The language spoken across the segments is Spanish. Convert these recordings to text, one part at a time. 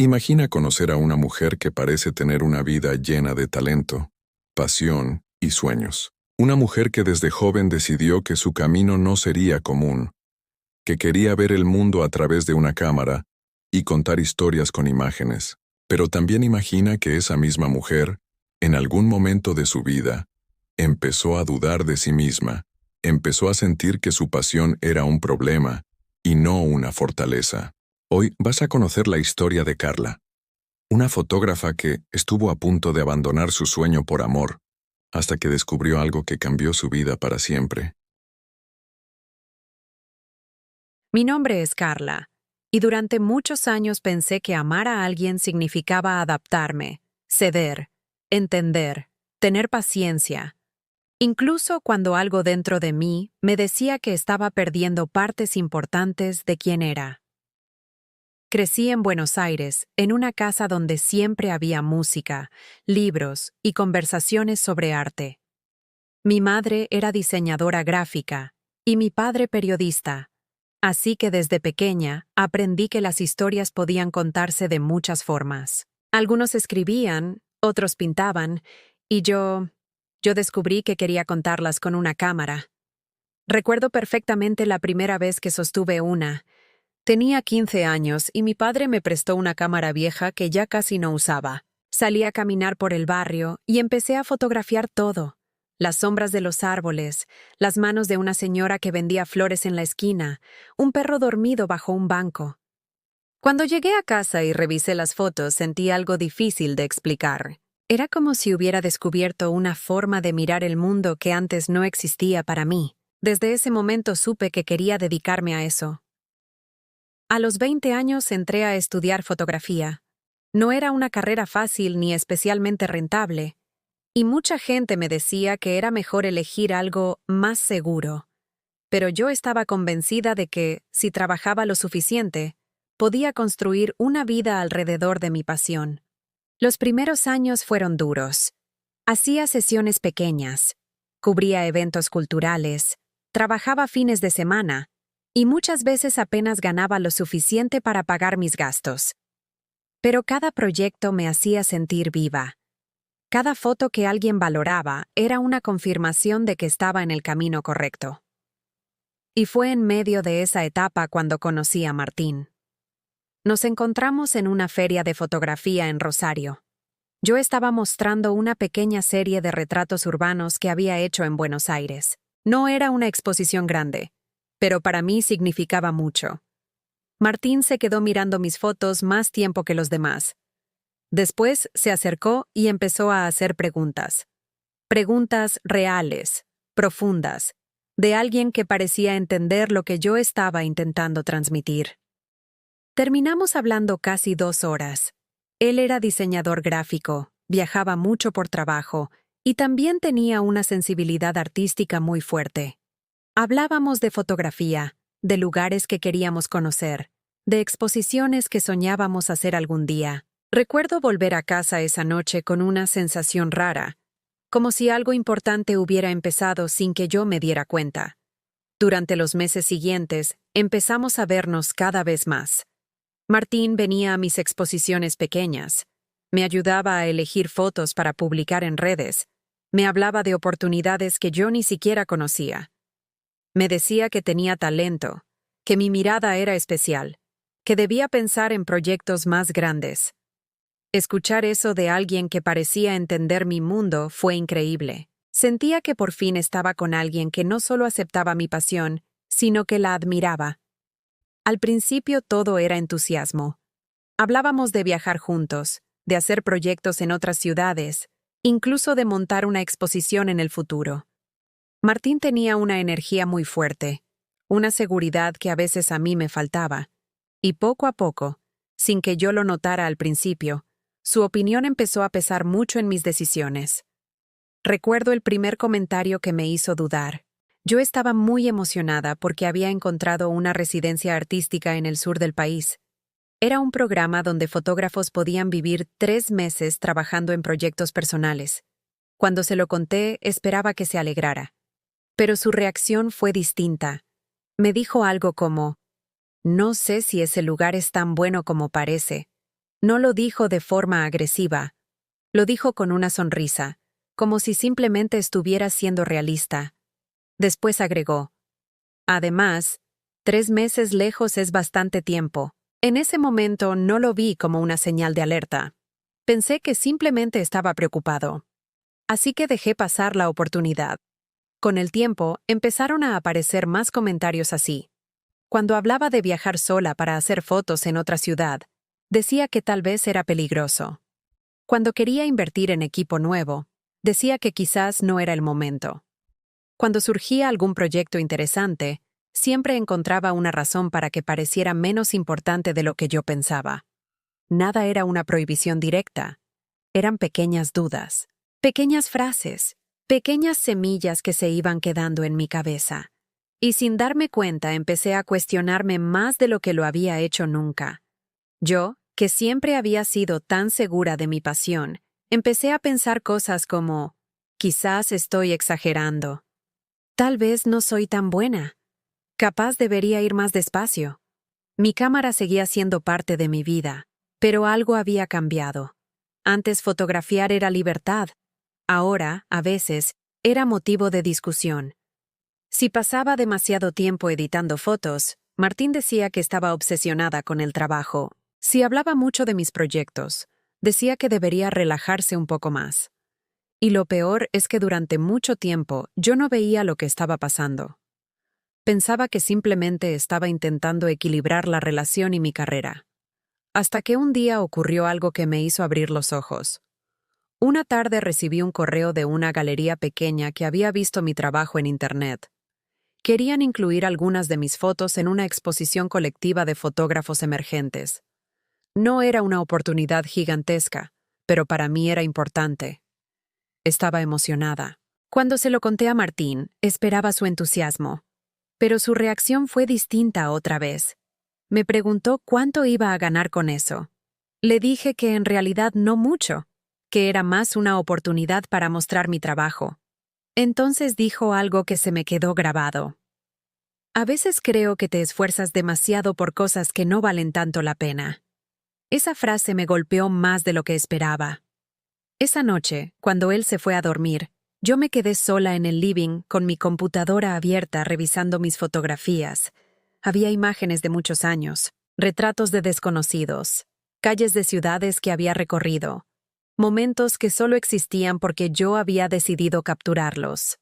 Imagina conocer a una mujer que parece tener una vida llena de talento, pasión y sueños. Una mujer que desde joven decidió que su camino no sería común, que quería ver el mundo a través de una cámara y contar historias con imágenes. Pero también imagina que esa misma mujer, en algún momento de su vida, empezó a dudar de sí misma, empezó a sentir que su pasión era un problema y no una fortaleza. Hoy vas a conocer la historia de Carla, una fotógrafa que estuvo a punto de abandonar su sueño por amor, hasta que descubrió algo que cambió su vida para siempre. Mi nombre es Carla, y durante muchos años pensé que amar a alguien significaba adaptarme, ceder, entender, tener paciencia. Incluso cuando algo dentro de mí me decía que estaba perdiendo partes importantes de quién era. Crecí en Buenos Aires, en una casa donde siempre había música, libros y conversaciones sobre arte. Mi madre era diseñadora gráfica y mi padre periodista. Así que desde pequeña aprendí que las historias podían contarse de muchas formas. Algunos escribían, otros pintaban, y yo descubrí que quería contarlas con una cámara. Recuerdo perfectamente la primera vez que sostuve una. Tenía 15 años y mi padre me prestó una cámara vieja que ya casi no usaba. Salí a caminar por el barrio y empecé a fotografiar todo. Las sombras de los árboles, las manos de una señora que vendía flores en la esquina, un perro dormido bajo un banco. Cuando llegué a casa y revisé las fotos, sentí algo difícil de explicar. Era como si hubiera descubierto una forma de mirar el mundo que antes no existía para mí. Desde ese momento supe que quería dedicarme a eso. A los 20 años entré a estudiar fotografía. No era una carrera fácil ni especialmente rentable, y mucha gente me decía que era mejor elegir algo más seguro. Pero yo estaba convencida de que, si trabajaba lo suficiente, podía construir una vida alrededor de mi pasión. Los primeros años fueron duros. Hacía sesiones pequeñas, cubría eventos culturales, trabajaba fines de semana, y muchas veces apenas ganaba lo suficiente para pagar mis gastos. Pero cada proyecto me hacía sentir viva. Cada foto que alguien valoraba era una confirmación de que estaba en el camino correcto. Y fue en medio de esa etapa cuando conocí a Martín. Nos encontramos en una feria de fotografía en Rosario. Yo estaba mostrando una pequeña serie de retratos urbanos que había hecho en Buenos Aires. No era una exposición grande, pero para mí significaba mucho. Martín se quedó mirando mis fotos más tiempo que los demás. Después se acercó y empezó a hacer preguntas. Preguntas reales, profundas, de alguien que parecía entender lo que yo estaba intentando transmitir. Terminamos hablando casi 2 horas. Él era diseñador gráfico, viajaba mucho por trabajo y también tenía una sensibilidad artística muy fuerte. Hablábamos de fotografía, de lugares que queríamos conocer, de exposiciones que soñábamos hacer algún día. Recuerdo volver a casa esa noche con una sensación rara, como si algo importante hubiera empezado sin que yo me diera cuenta. Durante los meses siguientes, empezamos a vernos cada vez más. Martín venía a mis exposiciones pequeñas, me ayudaba a elegir fotos para publicar en redes, me hablaba de oportunidades que yo ni siquiera conocía. Me decía que tenía talento, que mi mirada era especial, que debía pensar en proyectos más grandes. Escuchar eso de alguien que parecía entender mi mundo fue increíble. Sentía que por fin estaba con alguien que no solo aceptaba mi pasión, sino que la admiraba. Al principio todo era entusiasmo. Hablábamos de viajar juntos, de hacer proyectos en otras ciudades, incluso de montar una exposición en el futuro. Martín tenía una energía muy fuerte, una seguridad que a veces a mí me faltaba, y poco a poco, sin que yo lo notara al principio, su opinión empezó a pesar mucho en mis decisiones. Recuerdo el primer comentario que me hizo dudar. Yo estaba muy emocionada porque había encontrado una residencia artística en el sur del país. Era un programa donde fotógrafos podían vivir 3 meses trabajando en proyectos personales. Cuando se lo conté, esperaba que se alegrara. Pero su reacción fue distinta. Me dijo algo como: «No sé si ese lugar es tan bueno como parece. No lo dijo de forma agresiva, lo dijo con una sonrisa, como si simplemente estuviera siendo realista. Después agregó: además, 3 meses lejos es bastante tiempo. En ese momento no lo vi como una señal de alerta. Pensé que simplemente estaba preocupado. Así que dejé pasar la oportunidad. Con el tiempo, empezaron a aparecer más comentarios así. Cuando hablaba de viajar sola para hacer fotos en otra ciudad, decía que tal vez era peligroso. Cuando quería invertir en equipo nuevo, decía que quizás no era el momento. Cuando surgía algún proyecto interesante, siempre encontraba una razón para que pareciera menos importante de lo que yo pensaba. Nada era una prohibición directa. Eran pequeñas dudas, pequeñas frases, pequeñas semillas que se iban quedando en mi cabeza. Y sin darme cuenta empecé a cuestionarme más de lo que lo había hecho nunca. Yo, que siempre había sido tan segura de mi pasión, empecé a pensar cosas como: quizás estoy exagerando. Tal vez no soy tan buena. Capaz debería ir más despacio. Mi cámara seguía siendo parte de mi vida, pero algo había cambiado. Antes fotografiar era libertad. Ahora, a veces, era motivo de discusión. Si pasaba demasiado tiempo editando fotos, Martín decía que estaba obsesionada con el trabajo. Si hablaba mucho de mis proyectos, decía que debería relajarse un poco más. Y lo peor es que durante mucho tiempo yo no veía lo que estaba pasando. Pensaba que simplemente estaba intentando equilibrar la relación y mi carrera. Hasta que un día ocurrió algo que me hizo abrir los ojos. Una tarde recibí un correo de una galería pequeña que había visto mi trabajo en Internet. Querían incluir algunas de mis fotos en una exposición colectiva de fotógrafos emergentes. No era una oportunidad gigantesca, pero para mí era importante. Estaba emocionada. Cuando se lo conté a Martín, esperaba su entusiasmo. Pero su reacción fue distinta otra vez. Me preguntó cuánto iba a ganar con eso. Le dije que en realidad no mucho, que era más una oportunidad para mostrar mi trabajo. Entonces dijo algo que se me quedó grabado. A veces creo que te esfuerzas demasiado por cosas que no valen tanto la pena. Esa frase me golpeó más de lo que esperaba. Esa noche, cuando él se fue a dormir, yo me quedé sola en el living con mi computadora abierta revisando mis fotografías. Había imágenes de muchos años, retratos de desconocidos, calles de ciudades que había recorrido, momentos que solo existían porque yo había decidido capturarlos.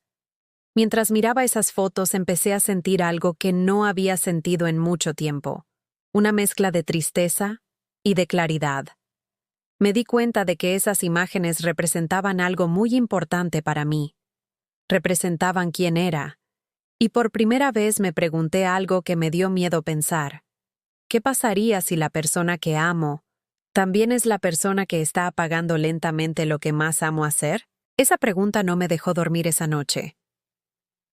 Mientras miraba esas fotos empecé a sentir algo que no había sentido en mucho tiempo, una mezcla de tristeza y de claridad. Me di cuenta de que esas imágenes representaban algo muy importante para mí. Representaban quién era. Y por primera vez me pregunté algo que me dio miedo pensar. ¿Qué pasaría si la persona que amo también es la persona que está apagando lentamente lo que más amo hacer? Esa pregunta no me dejó dormir esa noche.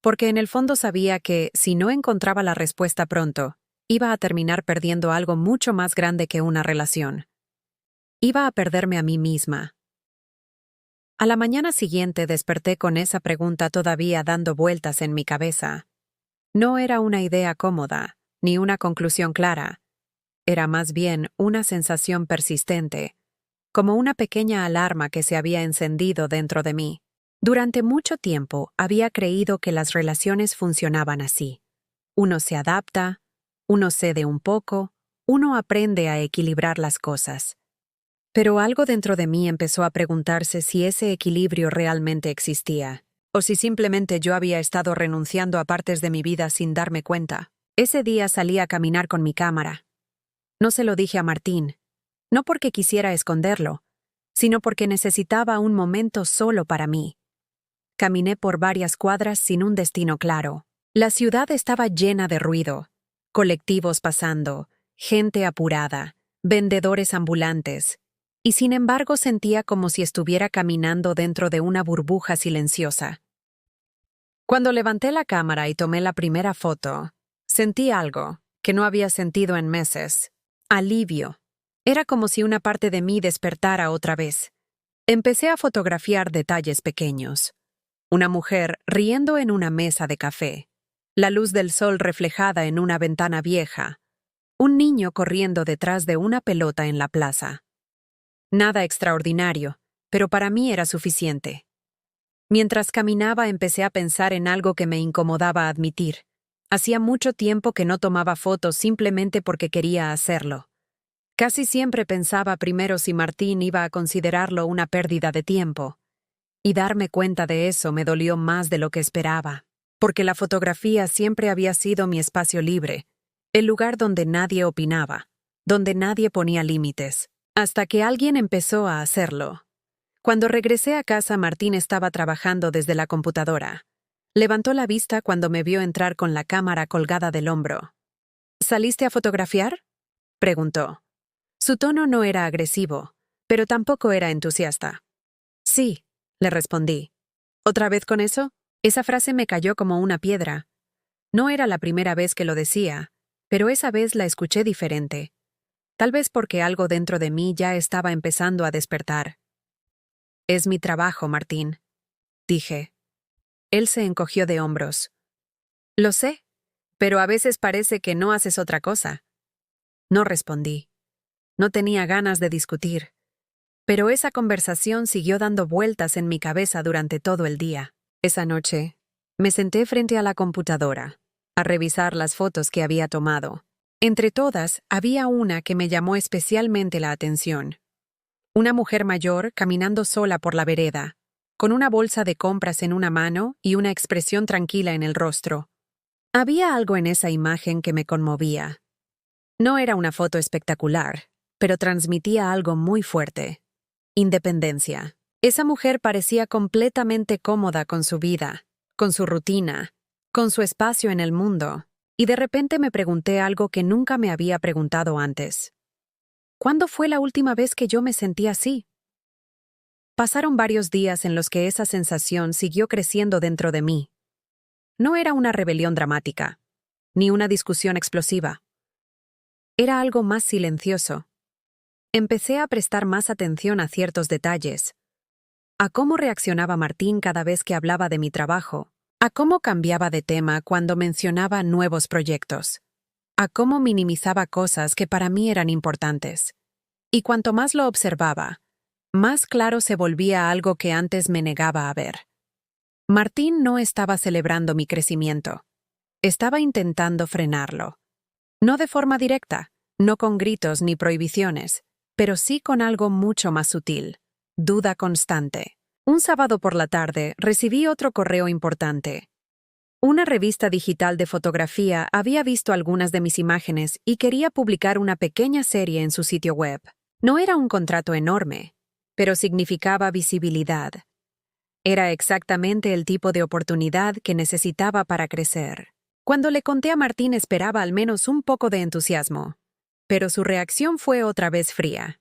Porque en el fondo sabía que, si no encontraba la respuesta pronto, iba a terminar perdiendo algo mucho más grande que una relación. Iba a perderme a mí misma. A la mañana siguiente desperté con esa pregunta todavía dando vueltas en mi cabeza. No era una idea cómoda, ni una conclusión clara. Era más bien una sensación persistente, como una pequeña alarma que se había encendido dentro de mí. Durante mucho tiempo había creído que las relaciones funcionaban así. Uno se adapta, uno cede un poco, uno aprende a equilibrar las cosas. Pero algo dentro de mí empezó a preguntarse si ese equilibrio realmente existía, o si simplemente yo había estado renunciando a partes de mi vida sin darme cuenta. Ese día salí a caminar con mi cámara. No se lo dije a Martín, no porque quisiera esconderlo, sino porque necesitaba un momento solo para mí. Caminé por varias cuadras sin un destino claro. La ciudad estaba llena de ruido, colectivos pasando, gente apurada, vendedores ambulantes, y sin embargo sentía como si estuviera caminando dentro de una burbuja silenciosa. Cuando levanté la cámara y tomé la primera foto, sentí algo que no había sentido en meses: alivio. Era como si una parte de mí despertara otra vez. Empecé a fotografiar detalles pequeños. Una mujer riendo en una mesa de café, la luz del sol reflejada en una ventana vieja, un niño corriendo detrás de una pelota en la plaza. Nada extraordinario, pero para mí era suficiente. Mientras caminaba empecé a pensar en algo que me incomodaba admitir. Hacía mucho tiempo que no tomaba fotos simplemente porque quería hacerlo. Casi siempre pensaba primero si Martín iba a considerarlo una pérdida de tiempo. Y darme cuenta de eso me dolió más de lo que esperaba, porque la fotografía siempre había sido mi espacio libre, el lugar donde nadie opinaba, donde nadie ponía límites, hasta que alguien empezó a hacerlo. Cuando regresé a casa, Martín estaba trabajando desde la computadora. Levantó la vista cuando me vio entrar con la cámara colgada del hombro. ¿Saliste a fotografiar?, preguntó. Su tono no era agresivo, pero tampoco era entusiasta. Sí, le respondí. ¿Otra vez con eso? Esa frase me cayó como una piedra. No era la primera vez que lo decía, pero esa vez la escuché diferente. Tal vez porque algo dentro de mí ya estaba empezando a despertar. Es mi trabajo, Martín, dije. Él se encogió de hombros. Lo sé, pero a veces parece que no haces otra cosa. No respondí. No tenía ganas de discutir. Pero esa conversación siguió dando vueltas en mi cabeza durante todo el día. Esa noche, me senté frente a la computadora, a revisar las fotos que había tomado. Entre todas, había una que me llamó especialmente la atención. Una mujer mayor caminando sola por la vereda, con una bolsa de compras en una mano y una expresión tranquila en el rostro. Había algo en esa imagen que me conmovía. No era una foto espectacular, pero transmitía algo muy fuerte. Independencia. Esa mujer parecía completamente cómoda con su vida, con su rutina, con su espacio en el mundo, y de repente me pregunté algo que nunca me había preguntado antes. ¿Cuándo fue la última vez que yo me sentí así? Pasaron varios días en los que esa sensación siguió creciendo dentro de mí. No era una rebelión dramática, ni una discusión explosiva. Era algo más silencioso. Empecé a prestar más atención a ciertos detalles, a cómo reaccionaba Martín cada vez que hablaba de mi trabajo, a cómo cambiaba de tema cuando mencionaba nuevos proyectos, a cómo minimizaba cosas que para mí eran importantes. Y cuanto más lo observaba, más claro se volvía algo que antes me negaba a ver. Martín no estaba celebrando mi crecimiento. Estaba intentando frenarlo. No de forma directa, no con gritos ni prohibiciones, pero sí con algo mucho más sutil: duda constante. Un sábado por la tarde recibí otro correo importante. Una revista digital de fotografía había visto algunas de mis imágenes y quería publicar una pequeña serie en su sitio web. No era un contrato enorme, pero significaba visibilidad. Era exactamente el tipo de oportunidad que necesitaba para crecer. Cuando le conté a Martín esperaba al menos un poco de entusiasmo, pero su reacción fue otra vez fría.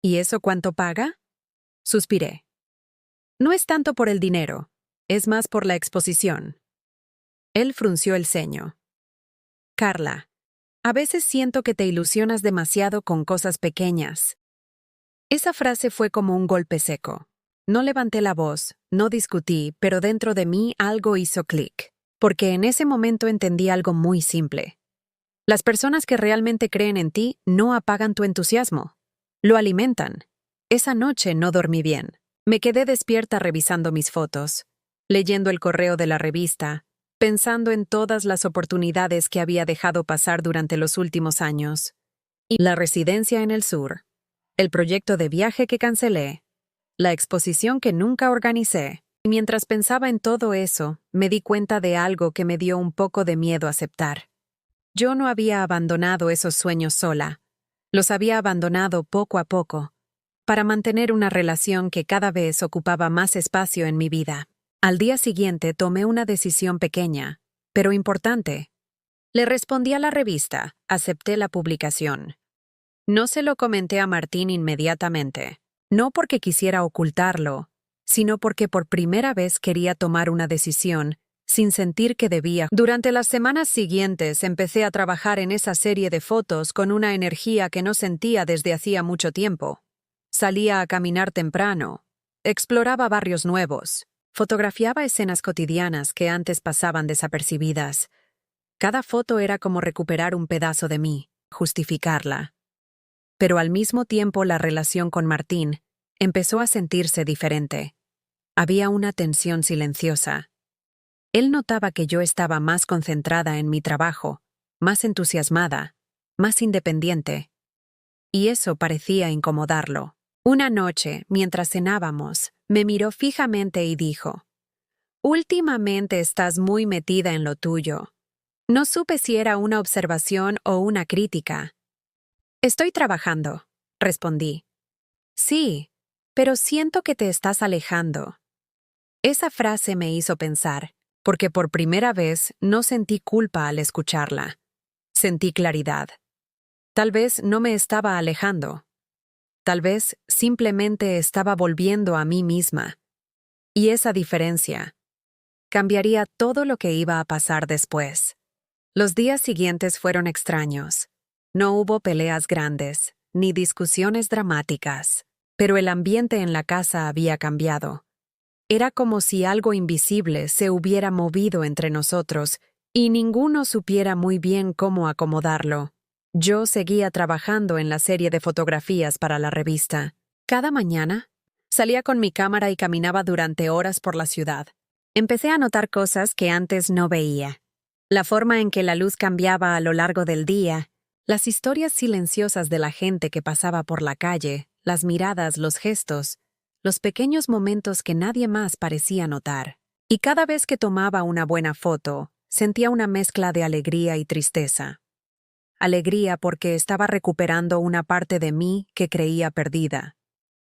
¿Y eso cuánto paga?, suspiré. No es tanto por el dinero, es más por la exposición. Él frunció el ceño. Carla, a veces siento que te ilusionas demasiado con cosas pequeñas. Esa frase fue como un golpe seco. No levanté la voz, no discutí, pero dentro de mí algo hizo clic, porque en ese momento entendí algo muy simple. Las personas que realmente creen en ti no apagan tu entusiasmo, lo alimentan. Esa noche no dormí bien. Me quedé despierta revisando mis fotos, leyendo el correo de la revista, pensando en todas las oportunidades que había dejado pasar durante los últimos años. Y la residencia en el sur, el proyecto de viaje que cancelé, la exposición que nunca organicé. Y mientras pensaba en todo eso, me di cuenta de algo que me dio un poco de miedo aceptar. Yo no había abandonado esos sueños sola. Los había abandonado poco a poco, para mantener una relación que cada vez ocupaba más espacio en mi vida. Al día siguiente tomé una decisión pequeña, pero importante. Le respondí a la revista, acepté la publicación. No se lo comenté a Martín inmediatamente, no porque quisiera ocultarlo, sino porque por primera vez quería tomar una decisión sin sentir que debía. Durante las semanas siguientes empecé a trabajar en esa serie de fotos con una energía que no sentía desde hacía mucho tiempo. Salía a caminar temprano, exploraba barrios nuevos, fotografiaba escenas cotidianas que antes pasaban desapercibidas. Cada foto era como recuperar un pedazo de mí, justificarla. Pero al mismo tiempo la relación con Martín empezó a sentirse diferente. Había una tensión silenciosa. Él notaba que yo estaba más concentrada en mi trabajo, más entusiasmada, más independiente. Y eso parecía incomodarlo. Una noche, mientras cenábamos, me miró fijamente y dijo: «Últimamente estás muy metida en lo tuyo». No supe si era una observación o una crítica. «Estoy trabajando», respondí. «Sí, pero siento que te estás alejando». Esa frase me hizo pensar, porque por primera vez no sentí culpa al escucharla. Sentí claridad. Tal vez no me estaba alejando. Tal vez simplemente estaba volviendo a mí misma. Y esa diferencia cambiaría todo lo que iba a pasar después. Los días siguientes fueron extraños. No hubo peleas grandes, ni discusiones dramáticas, pero el ambiente en la casa había cambiado. Era como si algo invisible se hubiera movido entre nosotros y ninguno supiera muy bien cómo acomodarlo. Yo seguía trabajando en la serie de fotografías para la revista. Cada mañana salía con mi cámara y caminaba durante horas por la ciudad. Empecé a notar cosas que antes no veía. La forma en que la luz cambiaba a lo largo del día, las historias silenciosas de la gente que pasaba por la calle, las miradas, los gestos, los pequeños momentos que nadie más parecía notar. Y cada vez que tomaba una buena foto, sentía una mezcla de alegría y tristeza. Alegría porque estaba recuperando una parte de mí que creía perdida.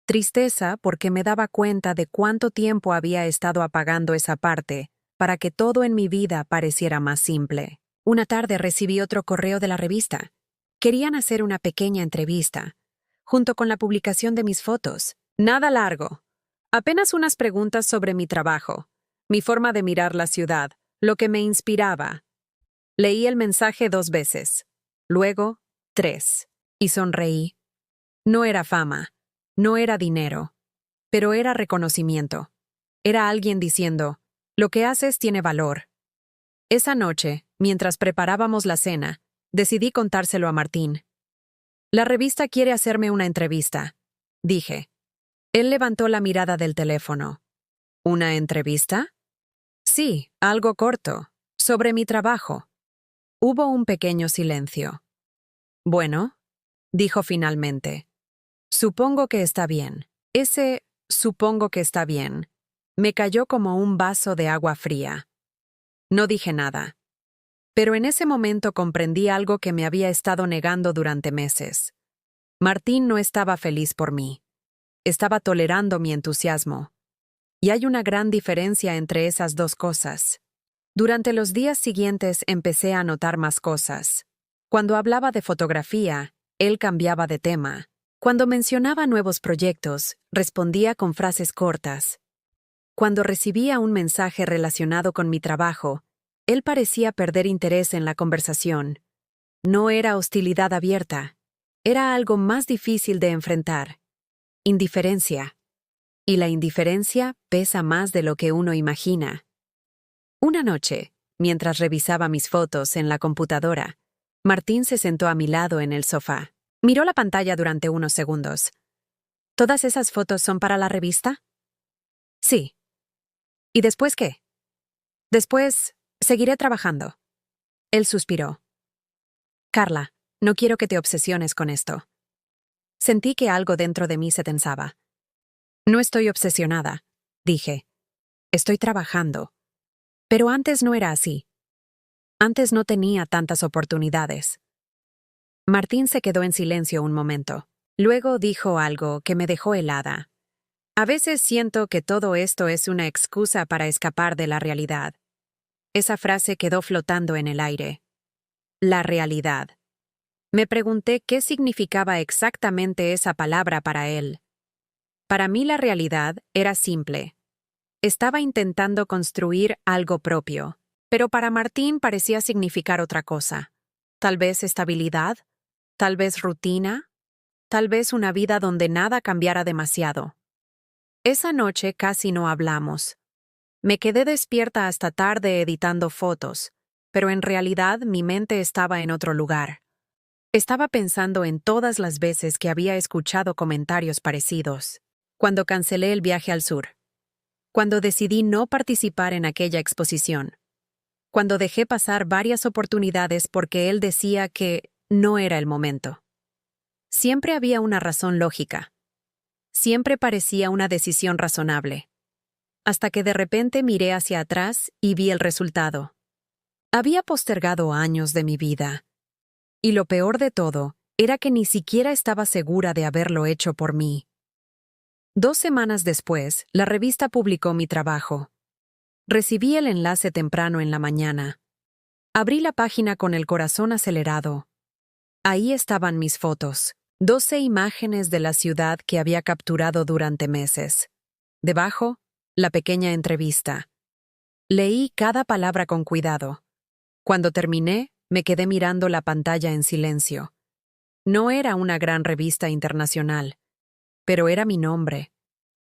Tristeza porque me daba cuenta de cuánto tiempo había estado apagando esa parte para que todo en mi vida pareciera más simple. Una tarde recibí otro correo de la revista. Querían hacer una pequeña entrevista, junto con la publicación de mis fotos. Nada largo. Apenas unas preguntas sobre mi trabajo, mi forma de mirar la ciudad, lo que me inspiraba. Leí el mensaje 2 veces, luego 3, y sonreí. No era fama, no era dinero, pero era reconocimiento. Era alguien diciendo: «Lo que haces tiene valor». Esa noche, mientras preparábamos la cena, decidí contárselo a Martín. «La revista quiere hacerme una entrevista», dije. Él levantó la mirada del teléfono. «¿Una entrevista?» «Sí, algo corto, sobre mi trabajo». Hubo un pequeño silencio. «Bueno», dijo finalmente. «Supongo que está bien». Ese «supongo que está bien» me cayó como un vaso de agua fría. No dije nada. Pero en ese momento comprendí algo que me había estado negando durante meses. Martín no estaba feliz por mí. Estaba tolerando mi entusiasmo. Y hay una gran diferencia entre esas dos cosas. Durante los días siguientes empecé a notar más cosas. Cuando hablaba de fotografía, él cambiaba de tema. Cuando mencionaba nuevos proyectos, respondía con frases cortas. Cuando recibía un mensaje relacionado con mi trabajo, él parecía perder interés en la conversación. No era hostilidad abierta. Era algo más difícil de enfrentar. Indiferencia. Y la indiferencia pesa más de lo que uno imagina. Una noche, mientras revisaba mis fotos en la computadora, Martín se sentó a mi lado en el sofá. Miró la pantalla durante unos segundos. ¿Todas esas fotos son para la revista? Sí. ¿Y después qué? Después, seguiré trabajando. Él suspiró. Carla, no quiero que te obsesiones con esto. Sentí que algo dentro de mí se tensaba. No estoy obsesionada, dije. Estoy trabajando. Pero antes no era así. Antes no tenía tantas oportunidades. Martín se quedó en silencio un momento. Luego dijo algo que me dejó helada. A veces siento que todo esto es una excusa para escapar de la realidad. Esa frase quedó flotando en el aire. La realidad. Me pregunté qué significaba exactamente esa palabra para él. Para mí la realidad era simple. Estaba intentando construir algo propio, pero para Martín parecía significar otra cosa. Tal vez estabilidad, tal vez rutina, tal vez una vida donde nada cambiara demasiado. Esa noche casi no hablamos. Me quedé despierta hasta tarde editando fotos, pero en realidad mi mente estaba en otro lugar. Estaba pensando en todas las veces que había escuchado comentarios parecidos. Cuando cancelé el viaje al sur. Cuando decidí no participar en aquella exposición. Cuando dejé pasar varias oportunidades porque él decía que no era el momento. Siempre había una razón lógica. Siempre parecía una decisión razonable. Hasta que de repente miré hacia atrás y vi el resultado. Había postergado años de mi vida. Y lo peor de todo era que ni siquiera estaba segura de haberlo hecho por mí. 2 semanas después, la revista publicó mi trabajo. Recibí el enlace temprano en la mañana. Abrí la página con el corazón acelerado. Ahí estaban mis fotos, 12 imágenes de la ciudad que había capturado durante meses. Debajo, la pequeña entrevista. Leí cada palabra con cuidado. Cuando terminé, me quedé mirando la pantalla en silencio. No era una gran revista internacional, pero era mi nombre,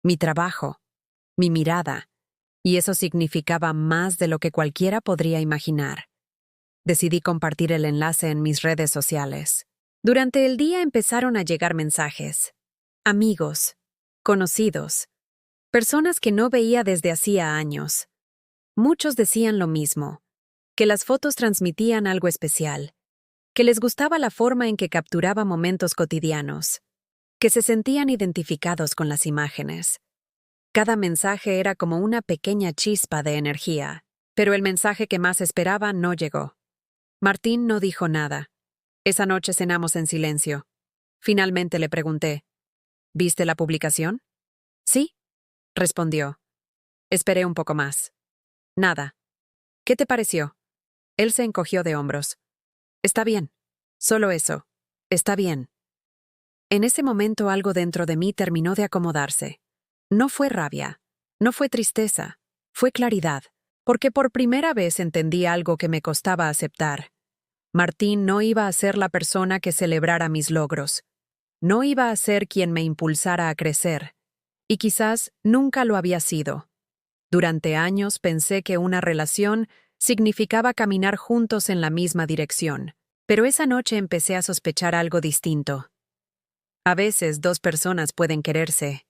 mi trabajo, mi mirada, y eso significaba más de lo que cualquiera podría imaginar. Decidí compartir el enlace en mis redes sociales. Durante el día empezaron a llegar mensajes. Amigos, conocidos, personas que no veía desde hacía años. Muchos decían lo mismo, que las fotos transmitían algo especial, que les gustaba la forma en que capturaba momentos cotidianos, que se sentían identificados con las imágenes. Cada mensaje era como una pequeña chispa de energía, pero el mensaje que más esperaba no llegó. Martín no dijo nada. Esa noche cenamos en silencio. Finalmente le pregunté, ¿viste la publicación? Sí, respondió. Esperé un poco más. Nada. ¿Qué te pareció? Él se encogió de hombros. Está bien. Solo eso. Está bien. En ese momento algo dentro de mí terminó de acomodarse. No fue rabia, no fue tristeza, fue claridad, porque por primera vez entendí algo que me costaba aceptar. Martín no iba a ser la persona que celebrara mis logros. No iba a ser quien me impulsara a crecer. Y quizás nunca lo había sido. Durante años pensé que una relación significaba caminar juntos en la misma dirección, pero esa noche empecé a sospechar algo distinto. A veces 2 personas pueden quererse,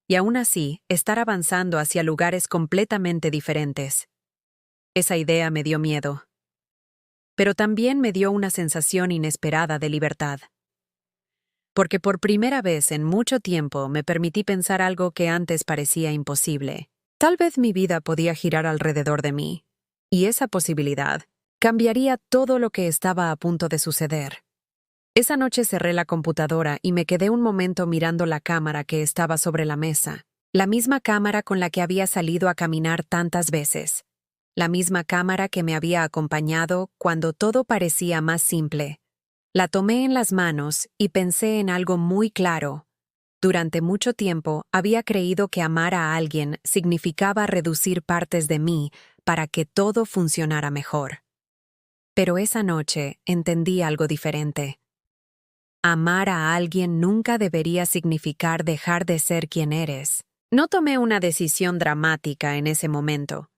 y aún así estar avanzando hacia lugares completamente diferentes. Esa idea me dio miedo. Pero también me dio una sensación inesperada de libertad. Porque por primera vez en mucho tiempo me permití pensar algo que antes parecía imposible. Tal vez mi vida podía girar alrededor de mí, y esa posibilidad cambiaría todo lo que estaba a punto de suceder. Esa noche cerré la computadora y me quedé un momento mirando la cámara que estaba sobre la mesa, la misma cámara con la que había salido a caminar tantas veces, la misma cámara que me había acompañado cuando todo parecía más simple. La tomé en las manos y pensé en algo muy claro. Durante mucho tiempo había creído que amar a alguien significaba reducir partes de mí para que todo funcionara mejor. Pero esa noche entendí algo diferente. Amar a alguien nunca debería significar dejar de ser quien eres. No tomé una decisión dramática en ese momento.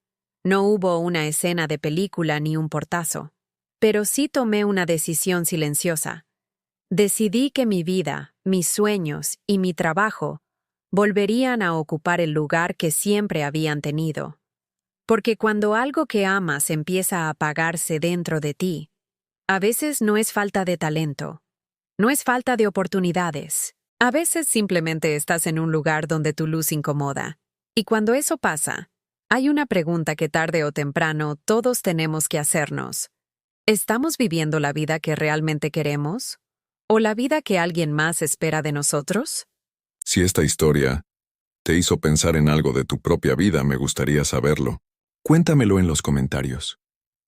No hubo una escena de película ni un portazo. Pero sí tomé una decisión silenciosa. Decidí que mi vida, mis sueños y mi trabajo volverían a ocupar el lugar que siempre habían tenido. Porque cuando algo que amas empieza a apagarse dentro de ti, a veces no es falta de talento. No es falta de oportunidades. A veces simplemente estás en un lugar donde tu luz incomoda. Y cuando eso pasa, hay una pregunta que tarde o temprano todos tenemos que hacernos. ¿Estamos viviendo la vida que realmente queremos? ¿O la vida que alguien más espera de nosotros? Si esta historia te hizo pensar en algo de tu propia vida, me gustaría saberlo. Cuéntamelo en los comentarios.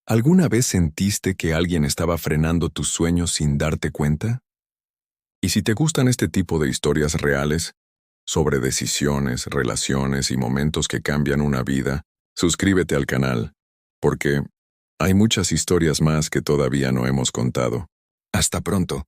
¿Alguna vez sentiste que alguien estaba frenando tus sueños sin darte cuenta? Y si te gustan este tipo de historias reales, sobre decisiones, relaciones y momentos que cambian una vida, suscríbete al canal, porque hay muchas historias más que todavía no hemos contado. Hasta pronto.